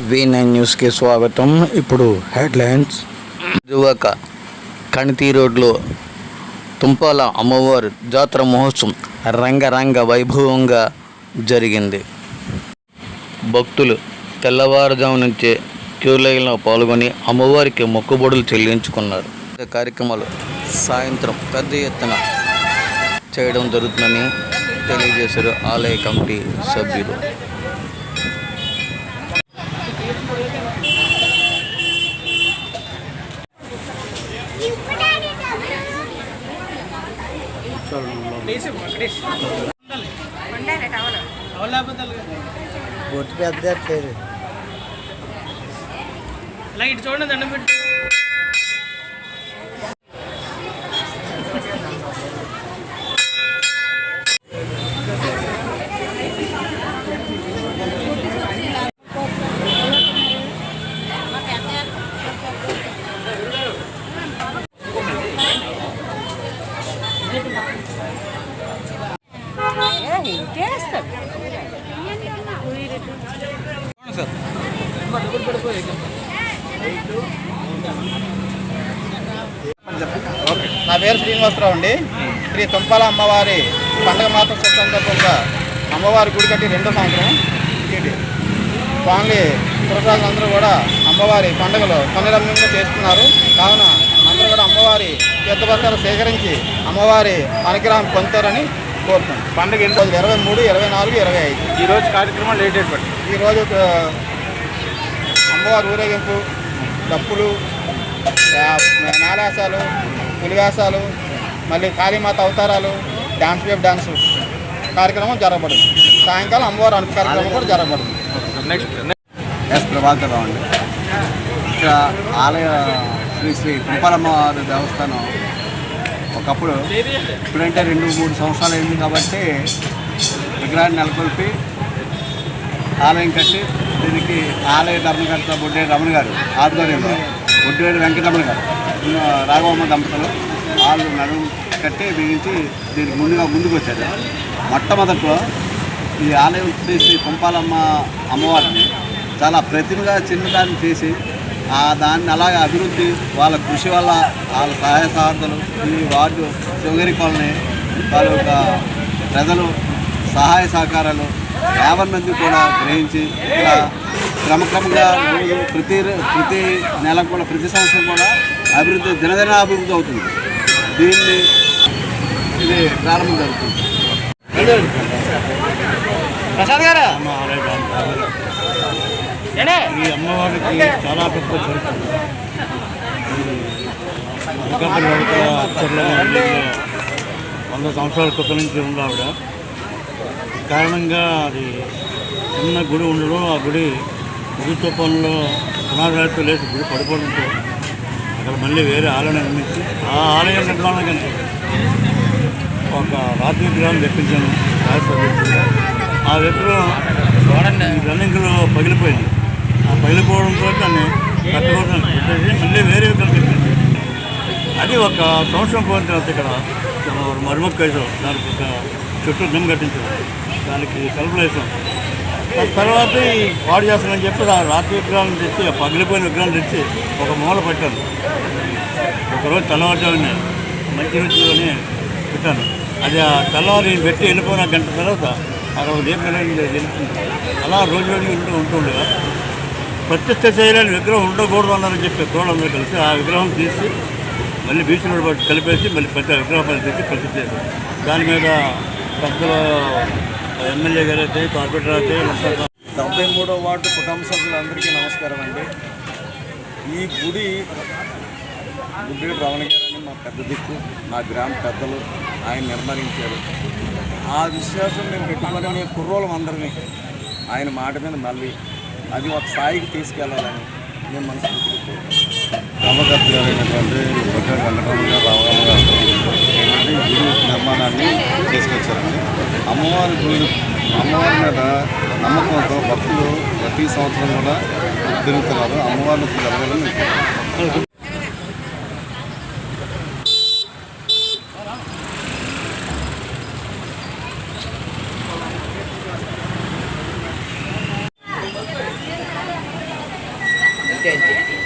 V9 న్యూస్కి స్వాగతం. ఇప్పుడు హెడ్లైన్స్. దువ్వక కణితి రోడ్లో తుంపాల అమ్మవారి జాతర మహోత్సవం రంగరంగ వైభవంగా జరిగింది. భక్తులు తెల్లవారుజాము నుంచే క్యూలైన్లో పాల్గొని అమ్మవారికి మొక్కుబడులు చెల్లించుకున్నారు. కార్యక్రమాలు సాయంత్రం పెద్ద ఎత్తున చేయడం జరుగుతుందని తెలియజేశారు ఆలయ కమిటీ సభ్యులు. లైట్ చూడండి దండం పెట్టి నా పేరు శ్రీనివాసరావు అండి. శ్రీ తుంపాల అమ్మవారి పండుగ మాత్రం సందర్భంగా అమ్మవారి గుడి కట్టి 2వ సంవత్సరం. స్వామి పురసాదులందరూ కూడా అమ్మవారి పండుగలు పనిరమ్యంగా చేస్తున్నారు. కావున అందరూ కూడా అమ్మవారి తీర్థభస్త్రాలు సేకరించి అమ్మవారి అనుగ్రహం పొందుతారని కోరుతున్నాం. పండుగ 23, 24, 25 ఈరోజు కార్యక్రమం లేట్ అయిపోయింది. ఈరోజు అమ్మవారి ఊరేగింపు, డప్పులు, నేలాసాలు, పులివేసాలు, మళ్ళీ కాళీమాత అవతారాలు, డ్యాన్స్ వేవ్ డ్యాన్స్ కార్యక్రమం జరగబడింది. సాయంకాలం అమ్మవారి అనుపు కార్యక్రమం కూడా జరగబడింది. ఎస్ ప్రభాకరరావు అండి. ఇక్కడ ఆలయ శ్రీ తుంపాలమ్మవారి దేవస్థానం ఒకప్పుడు ఇప్పుడంటే 2-3 సంవత్సరాలు అయింది కాబట్టి విగ్రహాన్ని నెలకొల్పి ఆలయం కట్టి దీనికి ఆలయ ధర్మకర్త బొడ్డేడు రమణ గారు ఆధ్వర్యంలో బొడ్డేడు వెంకటరమణ గారు రాఘవమ్మ దంపతులు వాళ్ళు నడుము కట్టి బిగించి దీనికి ముందుకు వచ్చారు. మొట్టమొదట్లో ఈ ఆలయం శ్రీ తుంపాలమ్మ అమ్మవారిని చాలా ప్రతిమగా చిన్నదాన్ని చేసి దాన్ని అలాగే అభివృద్ధి వాళ్ళ కృషి వల్ల వాళ్ళ సహాయ సహార్థులు ఈ వార్డు శివగిరి కాలనీ వాళ్ళ యొక్క ప్రజలు సహాయ సహకారాలు 50 మంది కూడా గ్రహించి ఇలా క్రమక్రమంగా ప్రతి నెల కూడా ప్రతి సంవత్సరం కూడా అభివృద్ధి దినదిన అభివృద్ధి అవుతుంది. దీన్ని ఇది ప్రారంభం జరుగుతుంది. ప్రసాద్ గారు ఈ అమ్మవారికి చాలా పెద్ద చరిత్ర. అనకాపల్లి వరకు అక్షరంలో 100 సంవత్సరాల క్రితం నుంచి ఉంది ఆవిడ. కారణంగా అది చిన్న గుడి ఉండడం, ఆ గుడి తుఫాన్లో పునాదులతో లేచి గుడి పడిపోవడంతో అక్కడ మళ్ళీ వేరే ఆలయం నిర్మించి ఆ ఆలయ నిర్మాణానికి ఒక రాతి విగ్రహం తెప్పించాను. ఆ విగ్రహం రన్నింగ్లో పగిలిపోయింది. ఆ పగిలిపోవడంతో దాన్ని కట్టుకోవడం పెట్టేసి మళ్ళీ వేరే విగ్రహం తెప్పించాను. అది ఒక సంవత్సరం పోయిన తర్వాత ఇక్కడ మరుమొక్క వేసాం. దానికి ఒక చుట్టూ దిమ్ కట్టించాం, దానికి కలుపులు వేసాం. తర్వాత ఈ పాడు చేస్తానని చెప్పి ఆ రాతి విగ్రహాలను తెచ్చి ఆ పగిలిపోయిన విగ్రహాలు తెచ్చి ఒక మూల పెట్టాను. ఒకరోజు తెల్లవారుజామునే మంచి రుచిలోనే పెట్టాను. అది ఆ తెల్లవారు పెట్టి వెళ్ళిపోయిన గంట తర్వాత అక్కడ దీపం వెళ్తుంది. అలా రోజు ఉంటుండగా ప్రతిష్ట చేయలేని విగ్రహం ఉండకూడదు అన్నారని చెప్పి తోళ్ళందరూ కలిసి ఆ విగ్రహం తీసి మళ్ళీ బీచ్లో పాటు కలిపేసి మళ్ళీ ప్రతి విగ్రహాలు తెచ్చి ప్రతిష్ట చేశారు. దాని మీద పెద్దల ఎమ్మెల్యే గారు అయితే, కార్పొరేటర్ అయితే, 73వ వార్డు కుటుంబ సభ్యులందరికీ నమస్కారం అండి. ఈ గుడి బొడ్డేడు రమణ గారని మా పెద్ద దిక్కు, మా గ్రామ పెద్దలు ఆయన నిర్మాణించారు. ఆ విశ్వాసం మేము పెట్టుకునే కుర్రోళ్ళం అందరినీ ఆయన మాట మీద మళ్ళీ అది ఒక స్థాయికి తీసుకెళ్లాలని నేను మనస్ఫూర్తిగా రామకర్త గారైనటువంటి బొడ్డేడు వెంకటరమణ గారు రామరామ గారు ఏంటంటే ఈ గుడి నిర్మాణాన్ని చేసుకొచ్చారండి. అమ్మవారి మీద నమ్మకంతో భక్తులు ప్రతి సంవత్సరం కూడా తిరుగుతున్నారు. అమ్మవారిని జరగాలని జయంతి.